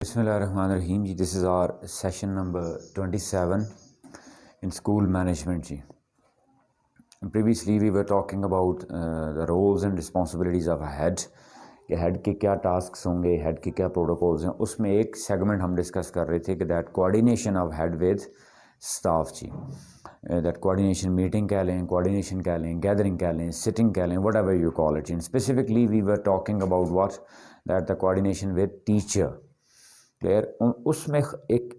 Bismillahirrahmanirrahim ji. This is our session number 27 in school management ji. And previously we were talking about the roles and responsibilities of a head कि head के क्या tasks होंगे, head के क्या protocols हैं. उसमें एक segment हम डिस्कस कर रहे थे कि that coordination of head with staff जी. दैट कोऑर्डिनेशन मीटिंग कह लें, कोऑर्डिनेशन कह लें, गैदरिंग कह लें, सिटिंग कह लें, whatever you call it. And specifically we were talking about what that the coordination with teacher. Clear. उसमें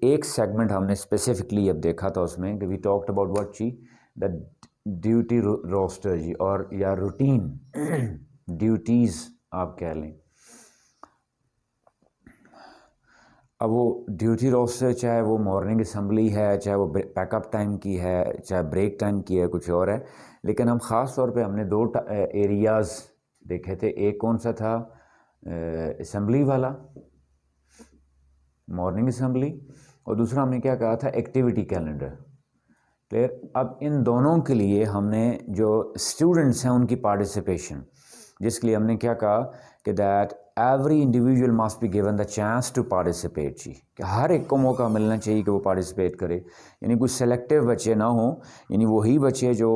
एक सेगमेंट हमने स्पेसिफिकली अब देखा था उसमें कि वी टॉक्ड अबाउट व्हाट जी, द ड्यूटी रोस्टर जी, और या रूटीन ड्यूटीज़ आप कह लें. अब वो ड्यूटी रोस्टर चाहे वो मॉर्निंग असम्बली है, चाहे वो पैकअप टाइम की है, चाहे ब्रेक टाइम की है, कुछ और है. लेकिन हम ख़ास तौर पे हमने दो एरियाज़ देखे थे. एक कौन सा था, असम्बली वाला, मॉर्निंग असम्बली, और दूसरा हमने क्या कहा था, एक्टिविटी कैलेंडर. क्लियर. अब इन दोनों के लिए हमने जो स्टूडेंट्स हैं उनकी पार्टिसिपेशन, जिसके लिए हमने क्या कहा कि that every individual must be given the chance to participate जी, कि हर एक को मौका मिलना चाहिए कि वो पार्टिसिपेट करे. यानी कुछ सेलेक्टिव बच्चे ना हों, यानी वही बच्चे जो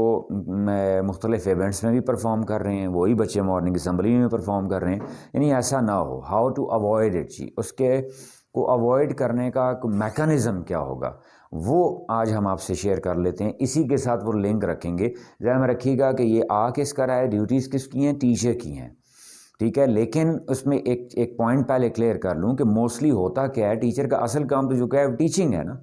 मुख्तलिफ इवेंट्स में भी परफॉर्म कर रहे हैं, वही बच्चे मॉर्निंग असम्बली में परफॉर्म कर रहे हैं. यानी ऐसा ना हो. हाउ टू अवॉइड इट जी, उसके को अवॉइड करने का मैकेनिज़्म क्या होगा वो आज हम आपसे शेयर कर लेते हैं. इसी के साथ वो लिंक रखेंगे. ज़हन में रखिएगा कि ये किसका रहा है, ड्यूटीज़ किसकी हैं, टीचर की हैं. ठीक है. लेकिन उसमें एक पॉइंट पहले क्लियर कर लूँ कि मोस्टली होता क्या है, टीचर का असल काम तो जो क्या है टीचिंग है ना.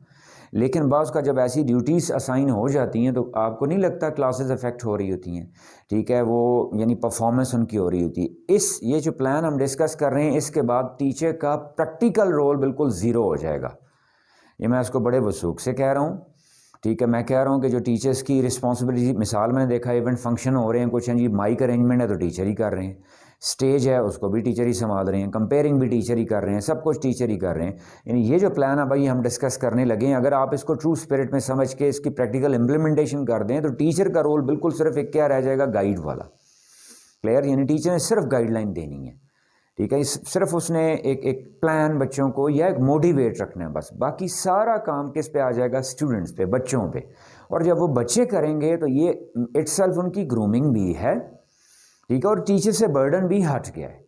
लेकिन बाज़ का जब ऐसी ड्यूटीज़ असाइन हो जाती हैं तो आपको नहीं लगता क्लासेस अफेक्ट हो रही होती हैं. ठीक है. वो यानी परफॉर्मेंस उनकी हो रही होती है. ये जो प्लान हम डिस्कस कर रहे हैं, इसके बाद टीचर का प्रैक्टिकल रोल बिल्कुल ज़ीरो हो जाएगा. ये मैं इसको बड़े वसूख से कह रहा हूँ. ठीक है. मैं कह रहा हूँ कि जो टीचर्स की रिस्पॉन्सिबिलिटी, मिसाल मैंने देखा इवेंट फंक्शन हो रहे हैं कुछ हैं जी, माइक अरेंजमेंट है तो टीचर ही कर रहे हैं, स्टेज है उसको भी टीचर ही संभाल रहे हैं, कंपेयरिंग भी टीचर ही कर रहे हैं, सब कुछ टीचर ही कर रहे हैं. यानी ये जो प्लान है भाई हम डिस्कस करने लगे हैं, अगर आप इसको ट्रू स्पिरिट में समझ के इसकी प्रैक्टिकल इम्प्लीमेंटेशन कर दें तो टीचर का रोल बिल्कुल सिर्फ एक क्या रह जाएगा, गाइड वाला. क्लियर. यानी टीचर ने सिर्फ गाइडलाइन देनी है. ठीक है. सिर्फ उसने एक प्लान बच्चों को या एक मोटिवेट रखना है बस. बाकी सारा काम किस पे आ जाएगा, स्टूडेंट्स पे, बच्चों पे. और जब वो बच्चे करेंगे तो ये इटसेल्फ उनकी ग्रूमिंग भी है. ठीक है. और टीचर से बर्डन भी हट गया है.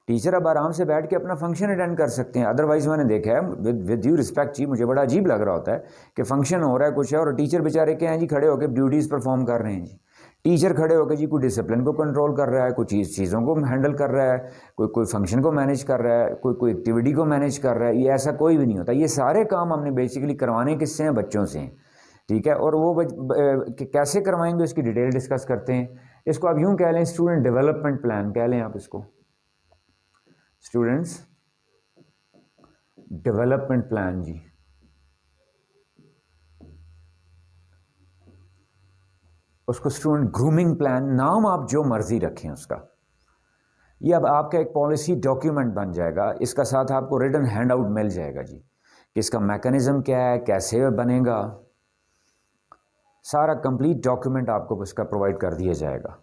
टीचर अब आराम से बैठ के अपना फंक्शन अटेंड कर सकते हैं. अदरवाइज़ मैंने देखा है विद ड्यू रिस्पेक्ट जी, मुझे बड़ा अजीब लग रहा होता है कि फंक्शन हो रहा है कुछ है और टीचर बेचारे क्या हैं जी, खड़े होकर ड्यूटीज़ परफॉर्म कर रहे हैं जी. टीचर खड़े होकर जी कोई डिसिप्लिन को कंट्रोल कर रहा है, कोई चीज़ों को हैंडल कर रहा है, कोई फंक्शन को मैनेज कर रहा है, कोई एक्टिविटी को मैनेज कर रहा है. ये ऐसा कोई भी नहीं होता. ये सारे काम हमने बेसिकली करवाने किससे हैं, बच्चों से हैं. ठीक है. और वो कैसे करवाएंगे उसकी डिटेल डिस्कस करते हैं. इसको आप यूँ कह लें, स्टूडेंट डेवलपमेंट प्लान कह लें आप इसको, स्टूडेंट्स डेवलपमेंट प्लान जी. उसको स्टूडेंट ग्रूमिंग प्लान, नाम आप जो मर्जी रखें उसका. ये अब आपका एक पॉलिसी डॉक्यूमेंट बन जाएगा. इसका साथ आपको रिटन हैंड आउट मिल जाएगा जी कि इसका मैकेनिज्म क्या है, कैसे बनेगा. सारा कंप्लीट डॉक्यूमेंट आपको उसका प्रोवाइड कर दिया जाएगा.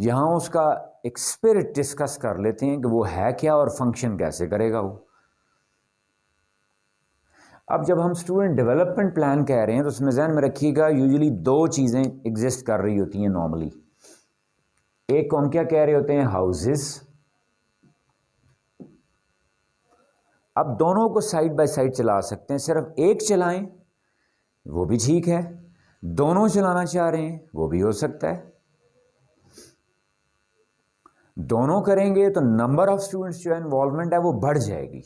यहाँ उसका एक स्पिरिट डिस्कस कर लेते हैं कि वो है क्या और फंक्शन कैसे करेगा वो. अब जब हम स्टूडेंट डेवलपमेंट प्लान कह रहे हैं तो उसमें ध्यान में रखिएगा यूजुअली दो चीज़ें एग्जिस्ट कर रही होती हैं नॉर्मली. एक को हम क्या कह रहे होते हैं, हाउसेस. अब दोनों को साइड बाय साइड चला सकते हैं. सिर्फ एक चलाएं वो भी ठीक है, दोनों चलाना चाह रहे हैं वो भी हो सकता है. दोनों करेंगे तो नंबर ऑफ स्टूडेंट्स जो इन्वॉल्वमेंट है वो बढ़ जाएगी.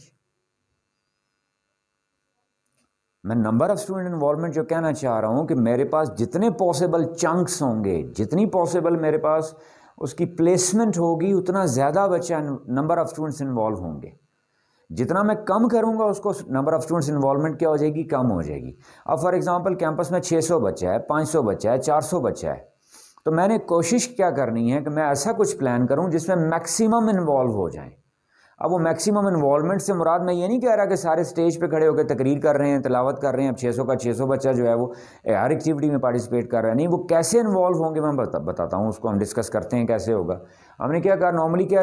मैं नंबर ऑफ स्टूडेंट इन्वॉल्वमेंट जो कहना चाह रहा हूं कि मेरे पास जितने पॉसिबल चंक्स होंगे, जितनी पॉसिबल मेरे पास उसकी प्लेसमेंट होगी, उतना ज़्यादा बच्चा नंबर ऑफ स्टूडेंट्स इन्वॉल्व होंगे. जितना मैं कम करूंगा उसको नंबर ऑफ स्टूडेंट्स इन्वॉल्वमेंट क्या हो जाएगी, कम हो जाएगी. अब फॉर एग्जांपल कैंपस में 600 बच्चा है, 500 बच्चा है, 400 बच्चा है, तो मैंने कोशिश क्या करनी है कि मैं ऐसा कुछ प्लान करूं जिसमें मैक्सिमम इन्वॉल्व हो जाएं. अब वो मैक्सिमम इन्वॉल्वमेंट से मुराद मैं ये नहीं कह रहा कि सारे स्टेज पे खड़े होकर तकरीर कर रहे हैं, तिलावत कर रहे हैं. अब 600 का 600 बच्चा जो है वो हर एक्टिविटी में पार्टिसिपेट कर रहा है. नहीं, वो कैसे इन्वॉल्व होंगे मैं बताता हूँ. उसको हम डिस्कस करते हैं कैसे होगा. हमने क्या कहा, नॉर्मली क्या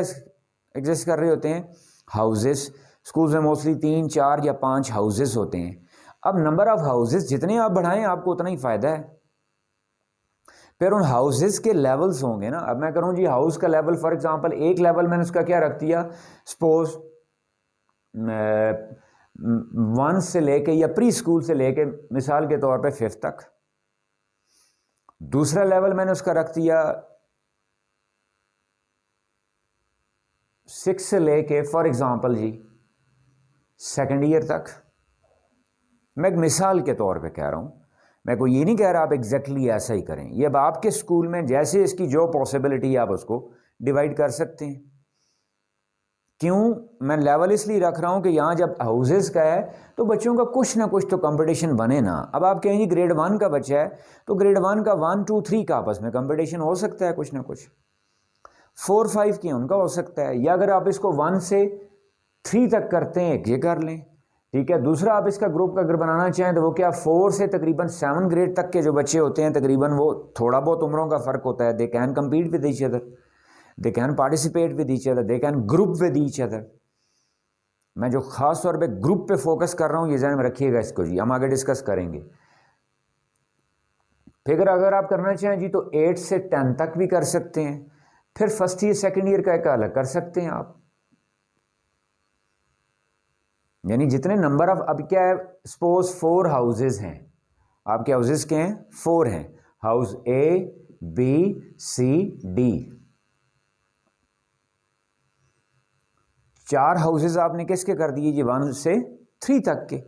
एग्जिस्ट कर रहे होते हैं, हाउसेस. स्कूल्स में मोस्टली 3, 4 या 5 हाउसेस होते हैं। अब नंबर ऑफ हाउसेस जितने आप बढ़ाएं आपको उतना ही फ़ायदा है। फिर उन हाउसेस के लेवल्स होंगे ना। अब मैं करूं जी हाउस का लेवल, फॉर एग्जांपल एक लेवल मैंने उसका क्या रख दिया, सपोज 1 से लेके या प्री स्कूल से लेके मिसाल के तौर पे 5th तक। दूसरा लेवल मैंने उसका रख दिया 6 से लेके for example ji 2nd year तक। मैं एक मिसाल के तौर पे कह रहा हूं, मैं कोई ये नहीं कह रहा आप एग्जैक्टली ऐसा ही करें। ये अब आपके स्कूल में जैसे इसकी जो पॉसिबिलिटी आप उसको डिवाइड कर सकते हैं। क्यों मैं लेवल इसलिए रख रहा हूं कि यहां जब हाउसेस का है तो बच्चों का कुछ ना कुछ तो कंपटीशन बने ना। अब आप कहेंगे ग्रेड 1 का बच्चा है तो ग्रेड 1 का 1, 2, 3 का आपस में कंपटीशन हो सकता है, कुछ ना कुछ 4, 5 की उनका हो सकता है। या अगर आप इसको 1 से 3 तक करते हैं ये कर लें, ठीक है। दूसरा आप इसका ग्रुप अगर बनाना चाहें तो वो क्या 4 से तकरीबन 7 ग्रेड तक के जो बच्चे होते हैं तकरीबन वो थोड़ा बहुत उम्रों का फ़र्क होता है। They can compete with each other, they can participate with each other, they can group with each other. मैं जो खास तौर पे ग्रुप पे फोकस कर रहा हूं ये ध्यान में रखिएगा इसको जी, हम आगे डिस्कस करेंगे। फिर अगर आप करना चाहें जी तो 8 से 10 तक भी कर सकते हैं। फिर 1st ईयर 2nd ईयर का एक अलग कर सकते हैं आप। यानी जितने नंबर ऑफ, अब क्या है सपोज 4 हाउसेज हैं आपके, हाउसेज के हैं 4 हैं, house A, B, C, D। 4 houses आपने किसके कर दिए जी 1 से 3 तक के।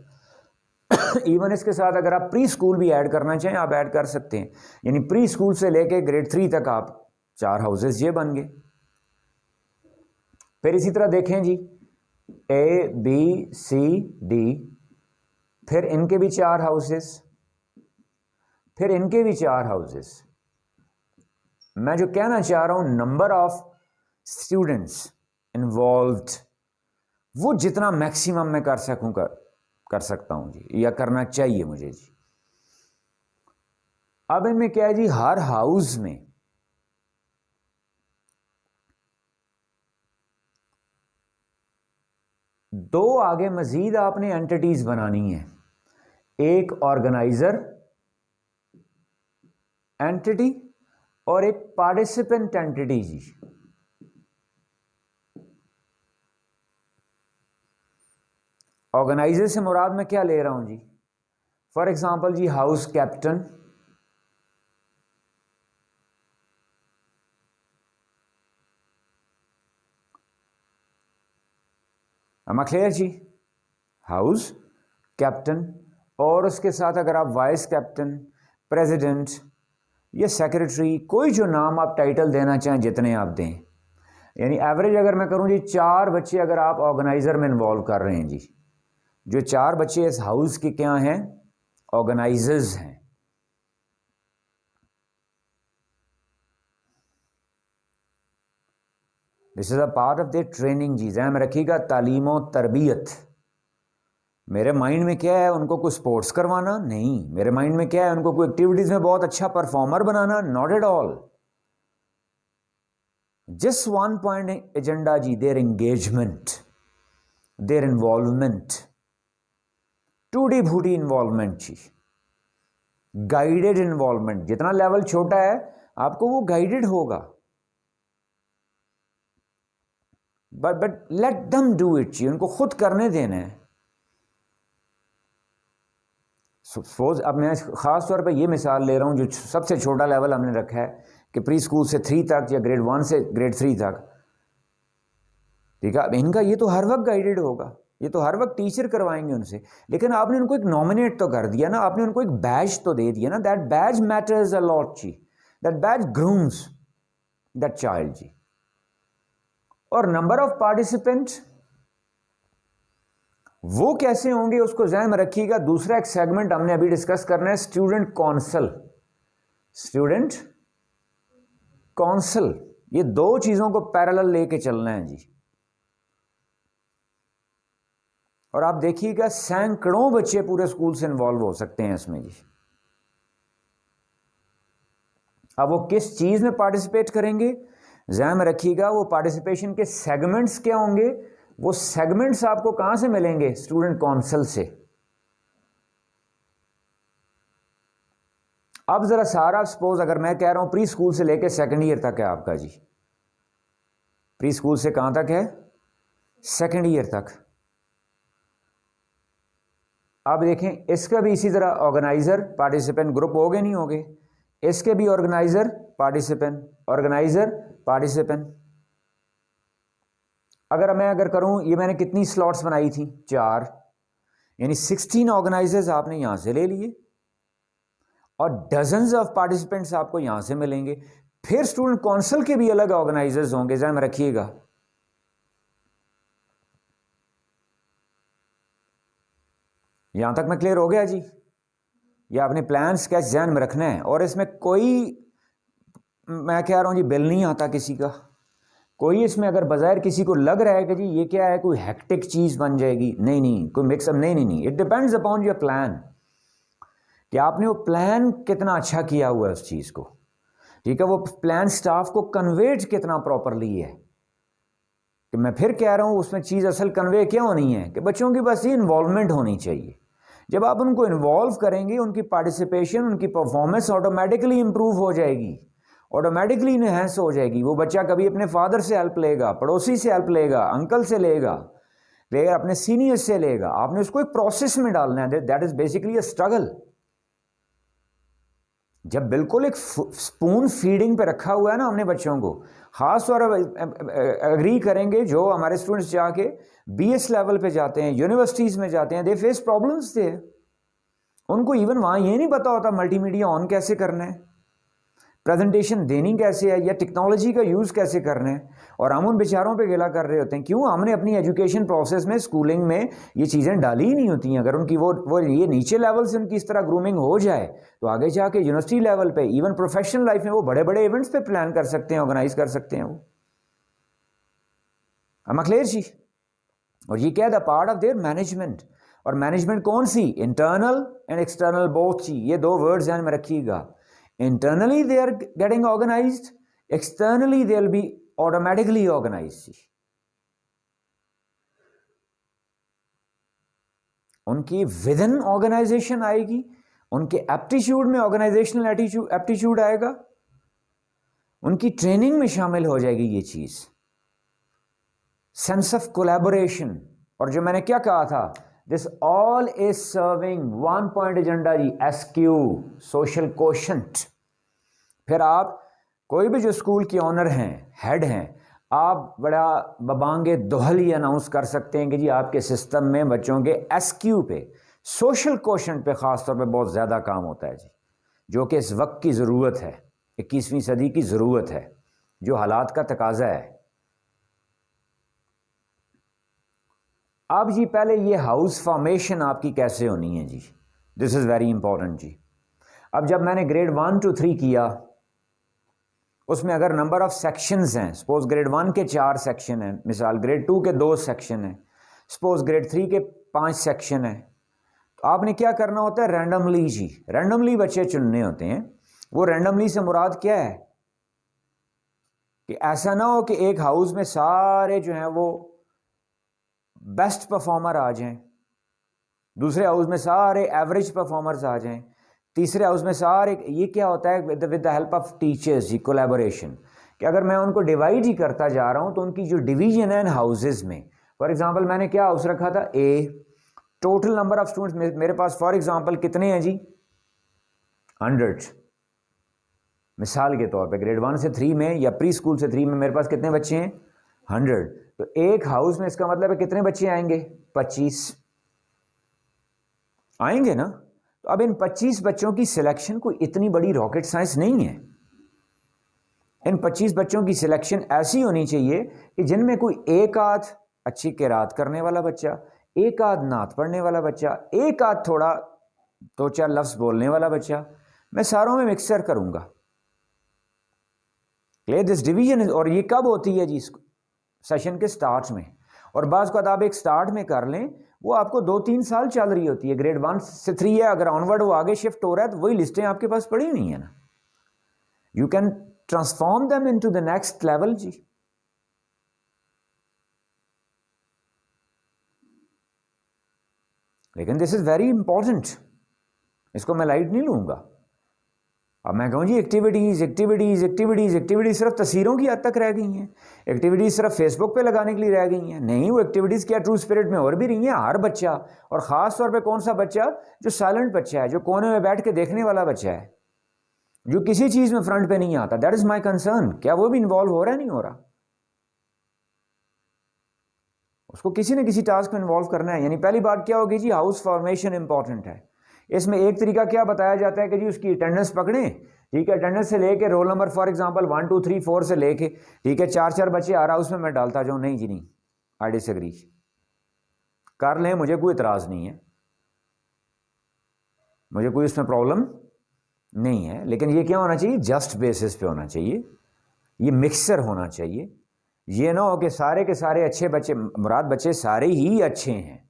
इवन इसके साथ अगर आप प्री स्कूल भी ऐड करना चाहें आप ऐड कर सकते हैं। यानी प्री स्कूल से लेके ग्रेड 3 तक आप 4 हाउसेज ये बन गए। फिर इसी तरह देखें जी A, B, C, D, फिर इनके भी 4 हाउसेस, फिर इनके भी 4 हाउसेस। मैं जो कहना चाह रहा हूं नंबर ऑफ स्टूडेंट्स इन्वॉल्व्ड वो जितना मैक्सिमम मैं कर सकूं कर सकता हूं जी, या करना चाहिए मुझे जी। अब इनमें क्या है जी, हर हाउस में दो आगे मजीद आपने एंटिटीज बनानी है, एक ऑर्गेनाइजर एंटिटी और एक पार्टिसिपेंट एंटिटी जी। ऑर्गेनाइजर से मुराद मैं क्या ले रहा हूं जी, फॉर एग्जांपल जी house captain, am I clear जी, हाउस कैप्टन और उसके साथ अगर आप वाइस कैप्टन, प्रेसिडेंट या सेक्रेटरी, कोई जो नाम आप टाइटल देना चाहें जितने आप दें। यानी एवरेज अगर मैं करूं जी 4 बच्चे अगर आप ऑर्गेनाइजर में इन्वॉल्व कर रहे हैं जी, जो 4 बच्चे इस हाउस के क्या हैं, ऑर्गेनाइजर्स हैं। This is a part of the training जी, ध्यान में रखिएगा तालीम और तरबियत। मेरे माइंड में क्या है, उनको कोई स्पोर्ट्स करवाना नहीं, मेरे माइंड में क्या है, उनको कोई एक्टिविटीज में बहुत अच्छा परफॉर्मर बनाना, not at all. Just one point agenda जी, देयर एंगेजमेंट, देयर इन्वॉल्वमेंट, टूटी फूटी इन्वॉल्वमेंट जी, गाइडेड इन्वॉल्वमेंट। जितना लेवल छोटा है आपको वो गाइडेड होगा, but let them do it जी, उनको खुद करने देना है। सपोज अब मैं खास तौर पे ये मिसाल ले रहा हूं, जो सबसे छोटा लेवल हमने रखा है कि प्री स्कूल से 3 तक या ग्रेड 1 से ग्रेड 3 तक, ठीक है। अब इनका ये तो हर वक्त गाइडेड होगा, ये तो हर वक्त टीचर करवाएंगे उनसे, लेकिन आपने उनको एक नॉमिनेट तो कर दिया ना, आपने उनको एक बैज तो दे दिया ना। That badge matters a lot जी, that badge grooms that child जी। और नंबर ऑफ पार्टिसिपेंट वो कैसे होंगे उसको ध्यान में रखिएगा। दूसरा एक सेगमेंट हमने अभी डिस्कस करना है, स्टूडेंट काउंसिल, स्टूडेंट काउंसिल। ये दो चीजों को पैरेलल लेके चलना है जी। और आप देखिएगा सैकड़ों बच्चे पूरे स्कूल से इन्वॉल्व हो सकते हैं इसमें जी। अब वो किस चीज में पार्टिसिपेट करेंगे ध्यान में रखिएगा, वो पार्टिसिपेशन के सेगमेंट्स क्या होंगे वो सेगमेंट्स आपको कहां से मिलेंगे? स्टूडेंट काउंसिल से। अब जरा सारा सपोज अगर मैं कह रहा हूं प्री स्कूल से लेके सेकंड ईयर तक है आपका जी, प्री स्कूल से कहां तक है? सेकंड ईयर तक। अब देखें इसका भी इसी तरह ऑर्गेनाइजर पार्टिसिपेंट ग्रुप हो गए नहीं हो गए, इसके भी ऑर्गेनाइजर पार्टिसिपेंट, ऑर्गेनाइजर पार्टिसिपेंट। अगर करूं, ये मैंने कितनी स्लॉट्स बनाई थी? 4, यानी 16 ऑर्गेनाइजर्स आपने यहां से ले लिए और डजन्स ऑफ पार्टिसिपेंट्स आपको यहां से मिलेंगे। फिर स्टूडेंट काउंसिल के भी अलग ऑर्गेनाइजर्स होंगे, ध्यान में रखिएगा। यहां तक मैं क्लियर हो गया जी? ये आपने प्लान स्केच ध्यान में रखना है, और इसमें कोई, मैं कह रहा हूं जी, बिल नहीं आता किसी का। कोई इसमें अगर बाज़ाहिर किसी को लग रहा है कि जी ये क्या है, कोई हेक्टिक चीज़ बन जाएगी, नहीं नहीं, कोई मिक्सअप नहीं। It depends upon your plan, कि आपने वो प्लान कितना अच्छा किया हुआ है उस चीज़ को, ठीक है? वो प्लान स्टाफ को कन्वेट कितना प्रॉपरली है। कि मैं फिर कह रहा हूँ उसमें चीज़ असल कन्वे क्या होनी है कि बच्चों की बस ये इन्वॉल्वमेंट होनी चाहिए। जब आप उनको इन्वॉल्व करेंगे, उनकी पार्टिसिपेशन, उनकी परफॉर्मेंस ऑटोमेटिकली इंप्रूव हो जाएगी, ऑटोमेटिकली इनहेंस हो जाएगी। वो बच्चा कभी अपने फादर से हेल्प लेगा, पड़ोसी से हेल्प लेगा, अंकल से लेगा, अपने सीनियर से लेगा। आपने उसको एक प्रोसेस में डालना है, that is basically a struggle. जब बिल्कुल एक स्पून फीडिंग पे रखा हुआ है ना हमने बच्चों को, खास तौर पर एग्री करेंगे जो हमारे स्टूडेंट्स जाके बीएस लेवल पे जाते हैं, यूनिवर्सिटीज में जाते हैं, दे फेस प्रॉब्लम्स थे। उनको इवन वहां ये नहीं पता होता मल्टीमीडिया ऑन कैसे करना है, प्रेजेंटेशन देनी कैसे है, या टेक्नोलॉजी का यूज़ कैसे करना है। और हम उन बेचारों पे गिला कर रहे होते हैं, क्यों? हमने अपनी एजुकेशन प्रोसेस में, स्कूलिंग में ये चीज़ें डाली ही नहीं होती हैं। अगर उनकी वो ये नीचे लेवल से उनकी इस तरह ग्रूमिंग हो जाए, तो आगे जाके यूनिवर्सिटी लेवल पे, इवन प्रोफेशनल लाइफ में वो बड़े बड़े इवेंट्स पे प्लान कर सकते हैं, ऑर्गेनाइज कर सकते हैं वो। हम क्लियर जी? और ये क्या है? The part of their management. और मैनेजमेंट कौन सी? इंटरनल एंड एक्सटर्नल बोथ ची। ये 2 वर्ड्स ध्यान में रखिएगा। Internally they are getting organized, externally they'll be automatically organized। उनकी विदिन ऑर्गेनाइजेशन आएगी, उनके एप्टीट्यूड में ऑर्गेनाइजेशनल एप्टीट्यूड आएगा, उनकी ट्रेनिंग में शामिल हो जाएगी ये चीज, सेंस ऑफ कोलैबोरेशन। और जो मैंने क्या कहा था, this all is serving 1 point agenda जी, SQ, सोशल कोशेंट। फिर आप कोई भी जो स्कूल के ऑनर हैं, हेड हैं, आप बड़ा बबांगे दोहल ही अनाउंस कर सकते हैं कि जी आपके सिस्टम में बच्चों के SQ पे, सोशल कोशेंट पे खास तौर पे बहुत ज़्यादा काम होता है जी, जो कि इस वक्त की ज़रूरत है, 21वीं सदी की ज़रूरत है, जो हालात का तकाजा है। अब जी पहले ये हाउस फॉर्मेशन आपकी कैसे होनी है जी, दिस इज़ वेरी इंपॉर्टेंट जी। अब जब मैंने ग्रेड 1 to 3 किया, उसमें अगर नंबर ऑफ सेक्शंस हैं, सपोज ग्रेड 1 के 4 सेक्शन हैं, मिसाल ग्रेड 2 के 2 सेक्शन हैं, सपोज ग्रेड 3 के 5 सेक्शन हैं, तो आपने क्या करना होता है? रैंडमली जी, रैंडमली बच्चे चुनने होते हैं। वो रैंडमली से मुराद क्या है कि ऐसा ना हो कि एक हाउस में सारे जो हैं वो बेस्ट परफॉर्मर आ जाएं, दूसरे हाउस में सारे एवरेज परफॉर्मर्स आ जाएं, तीसरे हाउस में सारे, ये क्या होता है? With the help of teachers जी, कोलैबोरेशन। कि अगर मैं उनको डिवाइड ही करता जा रहा हूं तो उनकी जो डिवीजन है इन हाउसेज में, फॉर एग्जांपल मैंने क्या हाउस रखा था? A, total number of students मेरे पास फॉर एग्जांपल कितने हैं जी? 100। मिसाल के तौर पे ग्रेड 1 से 3 में या प्री स्कूल से 3 में मेरे पास कितने बच्चे हैं? 100। तो एक हाउस में इसका मतलब है कितने बच्चे आएंगे? 25 आएंगे ना। तो अब इन 25 बच्चों की सिलेक्शन कोई इतनी बड़ी रॉकेट साइंस नहीं है। इन 25 बच्चों की सिलेक्शन ऐसी होनी चाहिए कि जिनमें कोई एक आध अच्छी किरात करने वाला बच्चा, एक आध नात पढ़ने वाला बच्चा, एक आध थोड़ा 2-4 लफ्ज बोलने वाला बच्चा, मैं सारों में मिक्सर करूंगा। क्लियर? This division. और ये कब होती है जी? सेशन के स्टार्ट में। और बाज़ को आप एक स्टार्ट में कर लें, वो आपको 2-3 साल चल रही होती है। ग्रेड 1 से 3 है, अगर ऑनवर्ड वो आगे शिफ्ट हो रहा है तो वही लिस्टें आपके पास पड़ी हुई हैं ना, you can transform them into the next level जी। लेकिन दिस इज़ वेरी इंपॉर्टेंट, इसको मैं लाइट नहीं लूँगा। अब मैं कहूँ जी एक्टिविटीज़ एक्टिविटीज़ एक्टिविटीज़ एक्टिविटीज़ सिर्फ तस्वीरों की हद तक रह गई हैं, एक्टिविटीज़ सिर्फ फेसबुक पे लगाने के लिए रह गई हैं। नहीं, वो एक्टिविटीज़ क्या ट्रू स्पिरिट में और भी रही हैं। हर बच्चा, और ख़ास तौर पे कौन सा बच्चा, जो साइलेंट बच्चा है, जो कोने में बैठ के देखने वाला बच्चा है, जो किसी चीज़ में फ्रंट पे नहीं आता, दैट इज़ माई कंसर्न। क्या वो भी इन्वॉल्व हो रहा है, नहीं हो रहा? उसको किसी न किसी टास्क में इन्वॉल्व करना है। यानी पहली बात क्या होगी जी, हाउस फॉर्मेशन इंपॉर्टेंट है। इसमें एक तरीका क्या बताया जाता है कि जी उसकी अटेंडेंस पकड़ें, ठीक है, अटेंडेंस से लेके रोल नंबर फॉर एग्जांपल 1 2 3 4 से लेके, ठीक है, 4 बच्चे आ रहा उसमें मैं डालता जाऊँ। नहीं जी नहीं, आई डिसएग्री। कर लें, मुझे कोई इतराज़ नहीं है, मुझे कोई इसमें प्रॉब्लम नहीं है, लेकिन ये क्या होना चाहिए, जस्ट बेसिस पे होना चाहिए, ये मिक्सर होना चाहिए। ये ना हो कि सारे के सारे अच्छे बच्चे, मुराद बच्चे सारे ही अच्छे हैं।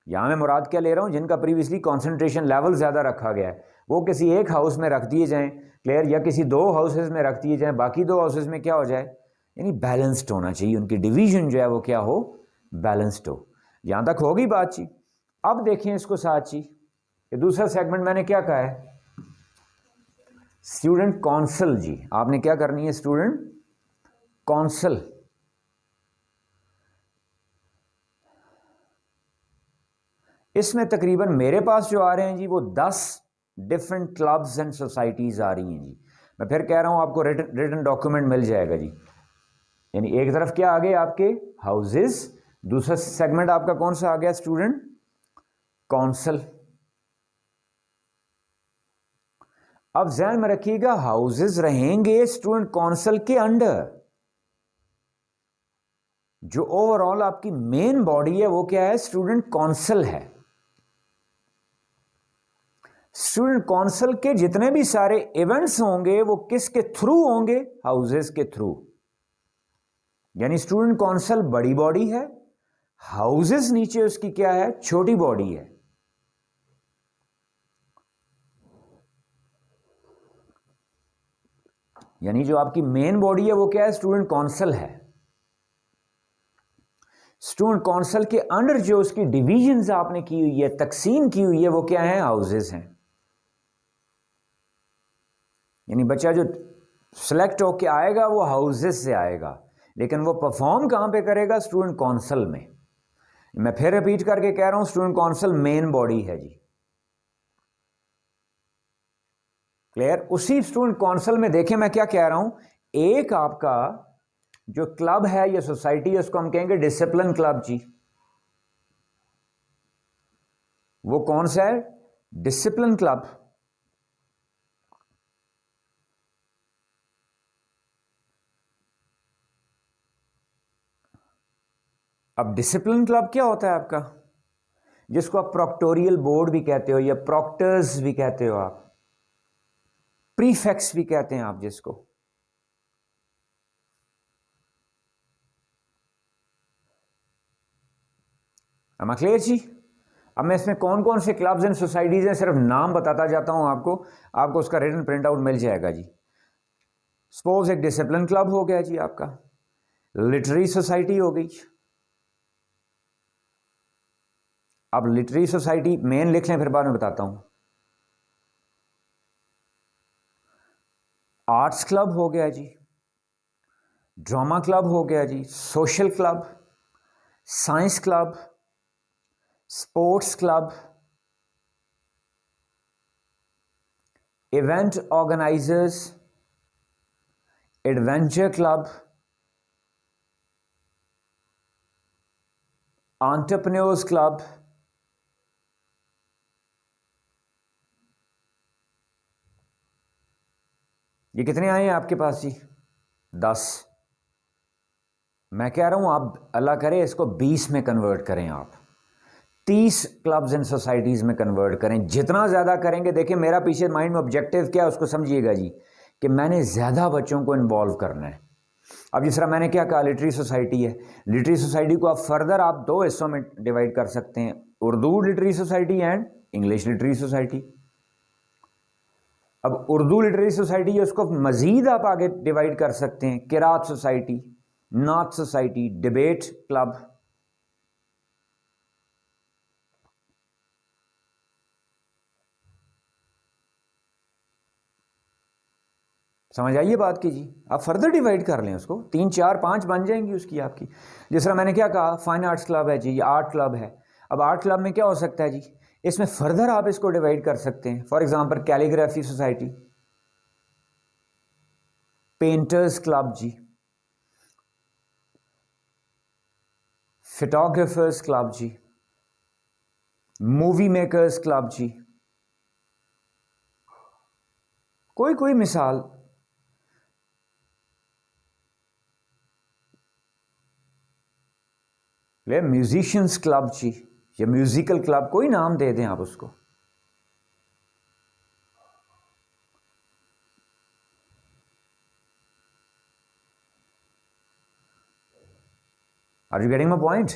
यहाँ मैं मुराद क्या ले रहा हूँ, जिनका प्रीवियसली कंसंट्रेशन लेवल ज़्यादा रखा गया है, वो किसी एक हाउस में रख दिए जाएं, क्लियर, या किसी 2 हाउसेज में रख दिए जाएं, बाकी 2 हाउसेज में क्या हो जाए, यानी बैलेंस्ड होना चाहिए, उनकी डिवीजन जो है वो क्या हो, बैलेंस्ड हो। यहाँ तक होगी बात जी। अब देखें इसको साथ जी, ये दूसरा सेगमेंट मैंने क्या कहा है, स्टूडेंट काउंसिल जी। आपने क्या करनी है, स्टूडेंट काउंसिल। इसमें तकरीबन मेरे पास जो आ रहे हैं जी वो 10 डिफरेंट क्लब्स एंड सोसाइटीज़ आ रही हैं जी। मैं फिर कह रहा हूं आपको रिटन डॉक्यूमेंट मिल जाएगा जी। यानी एक तरफ क्या आ गए आपके हाउसेस, दूसरा सेगमेंट आपका कौन सा आ गया, स्टूडेंट काउंसिल। अब ध्यान में रखिएगा, हाउसेस रहेंगे स्टूडेंट काउंसिल के अंडर। जो ओवरऑल आपकी मेन बॉडी है वो क्या है, स्टूडेंट काउंसिल है। स्टूडेंट काउंसिल के जितने भी सारे इवेंट्स होंगे वो किसके थ्रू होंगे, हाउसेस के थ्रू। यानी स्टूडेंट काउंसिल बड़ी बॉडी है, हाउसेस नीचे उसकी क्या है, छोटी बॉडी है। यानी जो आपकी मेन बॉडी है वो क्या है, स्टूडेंट काउंसिल है। स्टूडेंट काउंसिल के अंडर जो उसकी डिवीजन आपने की हुई है, तकसीम की हुई है, वो क्या है, हाउसेस हैं। यानी बच्चा जो सिलेक्ट होके आएगा वो हाउसेस से आएगा, लेकिन वो परफॉर्म कहां पे करेगा, स्टूडेंट काउंसिल में। मैं फिर रिपीट करके कह रहा हूं, स्टूडेंट काउंसिल मेन बॉडी है जी, क्लियर। उसी स्टूडेंट काउंसिल में देखें मैं क्या कह रहा हूं, एक आपका जो क्लब है या सोसाइटी है उसको हम कहेंगे डिसिप्लिन क्लब जी। वो कौन सा है, डिसिप्लिन क्लब। अब डिसिप्लिन क्लब क्या होता है आपका, जिसको आप प्रोक्टोरियल बोर्ड भी कहते हो या प्रॉक्टर्स भी कहते हो, आप प्रीफेक्ट्स भी कहते हैं आप जिसको। am I clear जी। अब मैं इसमें कौन कौन से क्लब्स एंड सोसाइटीज हैं सिर्फ नाम बताता जाता हूं आपको उसका रिटन प्रिंट आउट मिल जाएगा जी। सपोज एक डिसिप्लिन क्लब हो गया जी आपका, लिटरेरी सोसाइटी हो गई। अब लिटरेरी सोसाइटी मेन लिख लें, फिर बाद में बताता हूं। आर्ट्स क्लब हो गया जी, ड्रामा क्लब हो गया जी, social club, science club, sports club, event organisers, adventure club, entrepreneurs club, ये कितने आए हैं आपके पास जी, 10। मैं कह रहा हूं आप अल्लाह करे इसको 20 में कन्वर्ट करें, आप 30 क्लब्स एंड सोसाइटीज में कन्वर्ट करें। जितना ज्यादा करेंगे, देखिए मेरा पीछे माइंड में ऑब्जेक्टिव क्या है उसको समझिएगा जी, कि मैंने ज्यादा बच्चों को इन्वॉल्व करना है। अब जिस तरह मैंने क्या कहा, लिटरेरी सोसाइटी है, लिटरेरी सोसाइटी को आप फर्दर आप 2 हिस्सों में डिवाइड कर सकते हैं, Urdu literary society and English literary society. अब उर्दू लिटरेरी सोसाइटी है उसको मजीद आप आगे डिवाइड कर सकते हैं, किरात सोसाइटी, नात सोसाइटी, डिबेट क्लब। समझ आइए बात की जी। आप फर्दर डिवाइड कर लें उसको, 3 4 5 बन जाएंगी उसकी आपकी। जिस तरह मैंने क्या कहा, फाइन आर्ट्स क्लब है जी, या आर्ट क्लब है। अब आर्ट क्लब में क्या हो सकता है जी, इसमें फर्दर आप इसको डिवाइड कर सकते हैं। For example calligraphy society, painters club जी, फोटोग्राफर्स क्लब जी, मूवी मेकर्स क्लब जी, कोई कोई मिसाल। म्यूजिशियंस क्लब जी, या म्यूजिकल क्लब, कोई नाम दे दें आप उसको। Are you getting my point?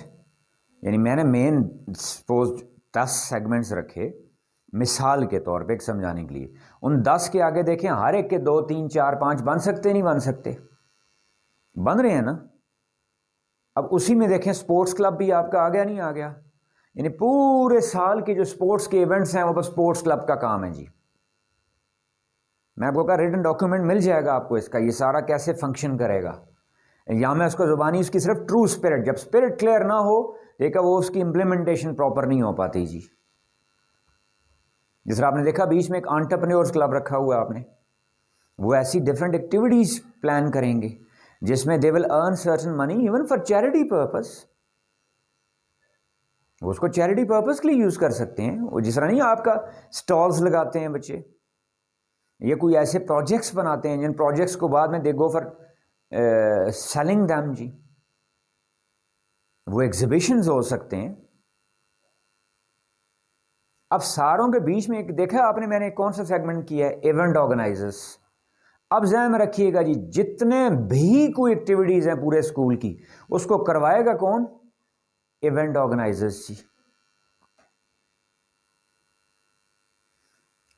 यानी मैंने मेन सपोज 10 सेगमेंट्स रखे मिसाल के तौर पे एक समझाने के लिए। उन 10 के आगे देखें, हर एक के 2 3 4 5 बन सकते, नहीं बन सकते? बन रहे हैं ना। अब उसी में देखें स्पोर्ट्स क्लब भी आपका आ गया, नहीं आ गया? यानी पूरे साल के जो स्पोर्ट्स के इवेंट्स हैं वो बस स्पोर्ट्स क्लब का काम है जी। मैं आपको कहा रिटन डॉक्यूमेंट मिल जाएगा आपको इसका, ये सारा कैसे फंक्शन करेगा। या मैं उसको जुबानी उसकी सिर्फ ट्रू स्पिरिट, जब स्पिरिट क्लियर ना हो देखा वो उसकी इंप्लीमेंटेशन प्रॉपर नहीं हो पाती जी। जिस तरह आपने देखा बीच में एक एंटरप्रेन्योर्स क्लब रखा हुआ है आपने, वो ऐसी डिफरेंट एक्टिविटीज प्लान करेंगे जिसमें they will earn certain money even for charity purpose. वो उसको चैरिटी पर्पस के लिए यूज कर सकते हैं। वो जिस तरह नहीं आपका स्टॉल्स लगाते हैं बच्चे, ये कोई ऐसे प्रोजेक्ट्स बनाते हैं जिन प्रोजेक्ट्स को बाद में दे गो फॉर सेलिंग दैम जी। वो एग्जीबिशंस हो सकते हैं। अब सारों के बीच में एक देखा आपने मैंने कौन सा सेगमेंट किया है, इवेंट ऑर्गेनाइजर्स। अब ज़हन में रखिएगा जी, जितने भी कोई एक्टिविटीज़ हैं पूरे स्कूल की, उसको करवाएगा कौन? इवेंट ऑर्गेनाइजर्स जी।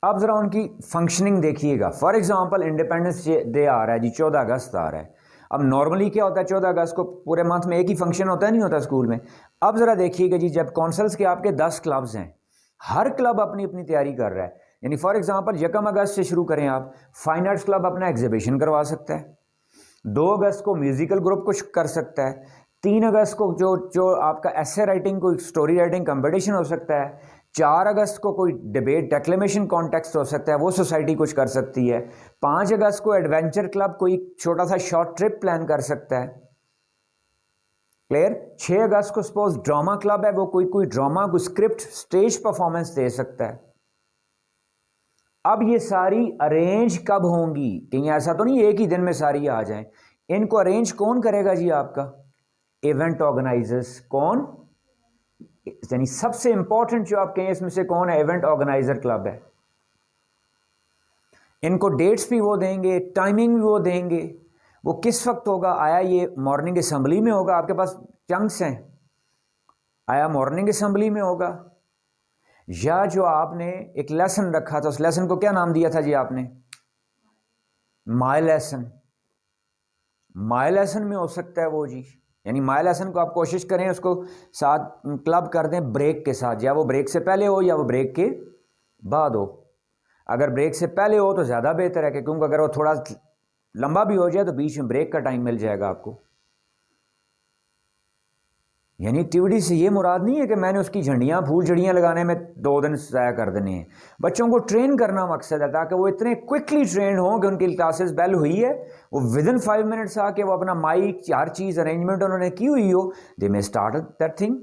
अब ज़रा उनकी फंक्शनिंग देखिएगा। फॉर एग्जांपल इंडिपेंडेंस डे आ रहा है जी, 14 अगस्त आ रहा है। अब नॉर्मली क्या होता है, 14 अगस्त को पूरे मंथ में एक ही फंक्शन होता है, नहीं होता स्कूल में। अब ज़रा देखिएगा जी, जब कौंसल्स के आपके 10 क्लब्स हैं, हर क्लब अपनी अपनी तैयारी कर रहा है। यानी फॉर एग्जांपल 1 अगस्त से शुरू करें आप, फाइन आर्ट्स क्लब अपना एग्जीबिशन करवा सकता है। 2 अगस्त को म्यूजिकल ग्रुप कुछ कर सकता है। 3 अगस्त को जो जो आपका एसे राइटिंग, कोई स्टोरी राइटिंग कंपटीशन हो सकता है। 4 अगस्त को कोई डिबेट डेक्लेमेशन कॉन्टेक्स्ट हो सकता है, वो सोसाइटी कुछ कर सकती है। 5 अगस्त को एडवेंचर क्लब कोई छोटा सा शॉर्ट ट्रिप प्लान कर सकता है। क्लियर? 6 अगस्त को सपोज ड्रामा क्लब है, वो कोई ड्रामा कोई स्क्रिप्ट स्टेज परफॉर्मेंस दे सकता है। अब ये सारी अरेंज कब होंगी? कहीं ऐसा तो नहीं एक ही दिन में सारी आ जाएं। इनको अरेंज कौन करेगा जी? आपका इवेंट ऑर्गेनाइजर्स। कौन? यानी सबसे इंपॉर्टेंट जो आप कहें इसमें से कौन है? इवेंट ऑर्गेनाइजर क्लब है। इनको डेट्स भी वो देंगे, टाइमिंग भी वो देंगे। वो किस वक्त होगा? आया ये मॉर्निंग असेंबली में होगा? आपके पास चंक्स हैं, आया मॉर्निंग असेंबली में होगा, या जो आपने एक लेसन रखा था उस लेसन को क्या नाम दिया था जी आपने? My lesson. माय लेसन में हो सकता है वो जी। यानी माय लेसन को आप कोशिश करें उसको साथ क्लब कर दें ब्रेक के साथ, या वो ब्रेक से पहले हो या वो ब्रेक के बाद हो। अगर ब्रेक से पहले हो तो ज़्यादा बेहतर है, क्योंकि अगर वो थोड़ा लंबा भी हो जाए तो बीच में ब्रेक का टाइम मिल जाएगा आपको। यानी एक्टिविटी से ये मुराद नहीं है कि मैंने उसकी झंडियाँ फूल झड़ियाँ लगाने में 2 दिन ज़ाया कर देने हैं। बच्चों को ट्रेन करना मकसद है, ताकि वो इतने क्विकली ट्रेंड हों कि उनकी क्लासेस बेल हुई है, वो विदिन 5 मिनट्स आके वो अपना माइक हर चीज़ अरेंजमेंट उन्होंने की हुई हो, they may start that thing.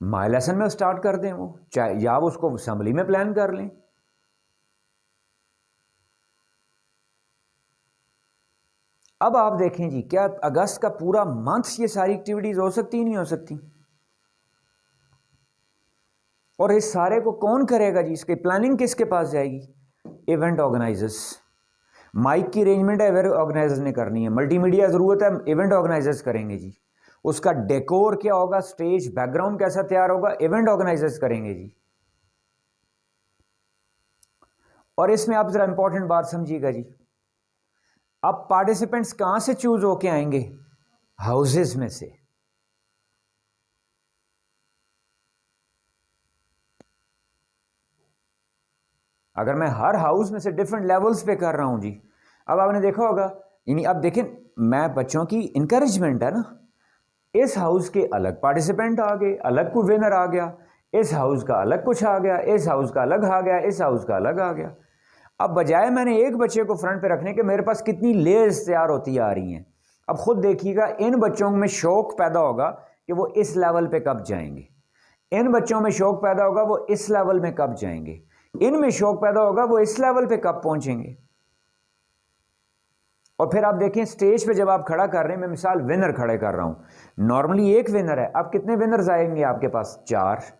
My lesson में स्टार्ट कर दें वो, चाहे या वो उसको असेंबली में प्लान कर लें। अब आप देखें जी, क्या अगस्त का पूरा मंथ ये सारी एक्टिविटीज हो सकती नहीं हो सकती? और इस सारे को कौन करेगा जी? इसकी प्लानिंग किसके पास जाएगी? Event organisers. माइक की अरेंजमेंट है इवेंट ऑर्गेनाइजर्स ने करनी है, मल्टीमीडिया जरूरत है इवेंट ऑर्गेनाइजर्स करेंगे जी। उसका डेकोर क्या होगा, स्टेज बैकग्राउंड कैसा तैयार होगा, इवेंट ऑर्गेनाइजर्स करेंगे जी। और इसमें आप जरा इंपॉर्टेंट बात समझिएगा जी, अब पार्टिसिपेंट्स कहां से चूज होके आएंगे? हाउसेस में से। अगर मैं हर हाउस में से डिफरेंट लेवल्स पे कर रहा हूँ जी, अब आपने देखा होगा, यानी अब देखें, मैं बच्चों की इंकरेजमेंट है ना, इस हाउस के अलग पार्टिसिपेंट आ गए, अलग कोई विनर आ गया, इस हाउस का अलग कुछ आ गया, इस हाउस का अलग आ गया, इस हाउस का अलग आ गया। अब बजाय मैंने एक बच्चे को फ्रंट पे रखने के, मेरे पास कितनी लेयर्स तैयार होती आ रही हैं। अब खुद देखिएगा, इन बच्चों में शौक पैदा होगा कि वो इस लेवल पे कब जाएंगे, इन बच्चों में शौक पैदा होगा वो इस लेवल में कब जाएंगे, इनमें शौक पैदा होगा वो इस लेवल पे कब पहुंचेंगे। और फिर आप देखें स्टेज पे जब आप खड़ा कर रहे हैं, मैं मिसाल विनर खड़े कर रहा हूं, नॉर्मली एक विनर है, अब कितने विनर्स आएंगे आपके पास? 4।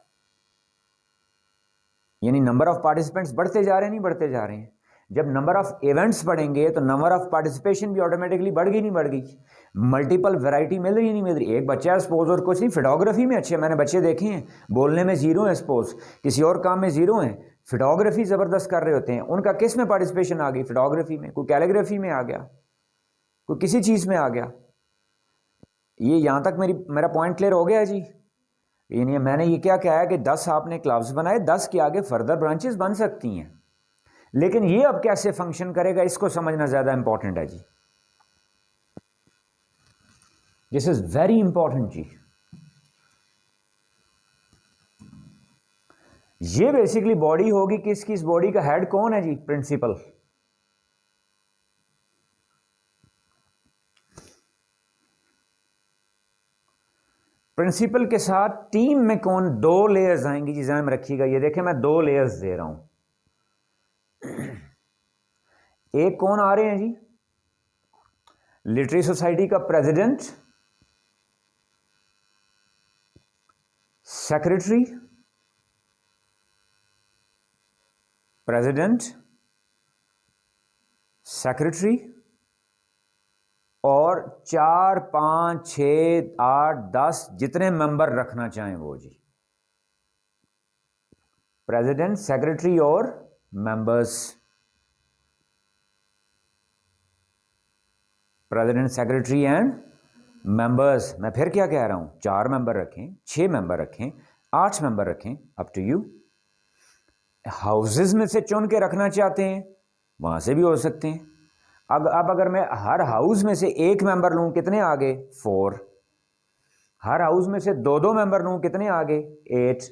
यानी नंबर ऑफ पार्टिसिपेंट्स बढ़ते जा रहे हैं, नहीं बढ़ते जा रहे हैं। जब नंबर ऑफ इवेंट्स बढ़ेंगे तो नंबर ऑफ पार्टिसिपेशन भी ऑटोमेटिकली बढ़ गई, नहीं बढ़ गई? मल्टीपल वैरायटी मिल रही, नहीं मिल रही? एक बच्चा है सपोज, और कुछ नहीं, फोटोग्राफी में अच्छे, मैंने बच्चे देखे हैं, बोलने में जीरो है सपोज, किसी और काम में जीरो है, फोटोग्राफी ज़बरदस्त कर रहे होते हैं, उनका किस में पार्टिसिपेशन आ गई? फोटोग्राफी में। कोई कैलीग्राफी में आ गया, कोई किसी चीज़ में आ गया। ये यहाँ तक मेरा पॉइंट क्लियर हो गया है जी? यानी मैंने ये क्या कहा है कि 10 आपने क्लब्स बनाए, 10 के आगे फर्दर ब्रांचेस बन सकती हैं, लेकिन ये अब कैसे फंक्शन करेगा इसको समझना ज़्यादा इंपॉर्टेंट है जी। दिस इज वेरी इंपॉर्टेंट जी। ये बेसिकली बॉडी होगी, किसकी? इस बॉडी का हेड कौन है जी? प्रिंसिपल। प्रिंसिपल के साथ टीम में कौन? 2 लेयर्स आएंगी जी, ध्यान में रखिएगा। ये देखें, मैं 2 लेयर्स दे रहा हूं। एक कौन आ रहे हैं जी? लिटरेरी सोसाइटी का प्रेसिडेंट, सेक्रेटरी, प्रेसिडेंट, सेक्रेटरी, और 4, 5, 6, 8, 10 जितने मेंबर रखना चाहें वो जी। प्रेसिडेंट, सेक्रेटरी और members, president, secretary and members. मैं फिर क्या कह रहा हूं? 4 मेंबर रखें, 6 मेंबर रखें, 8 मेंबर रखें, अप टू यू। हाउसेस में से चुन के रखना चाहते हैं, वहां से भी हो सकते हैं। अब अगर मैं हर हाउस में से 1 मेंबर लूं, कितने आ गए? 4। हर हाउस में से 2-2 मेंबर लूं, कितने आ गए? 8।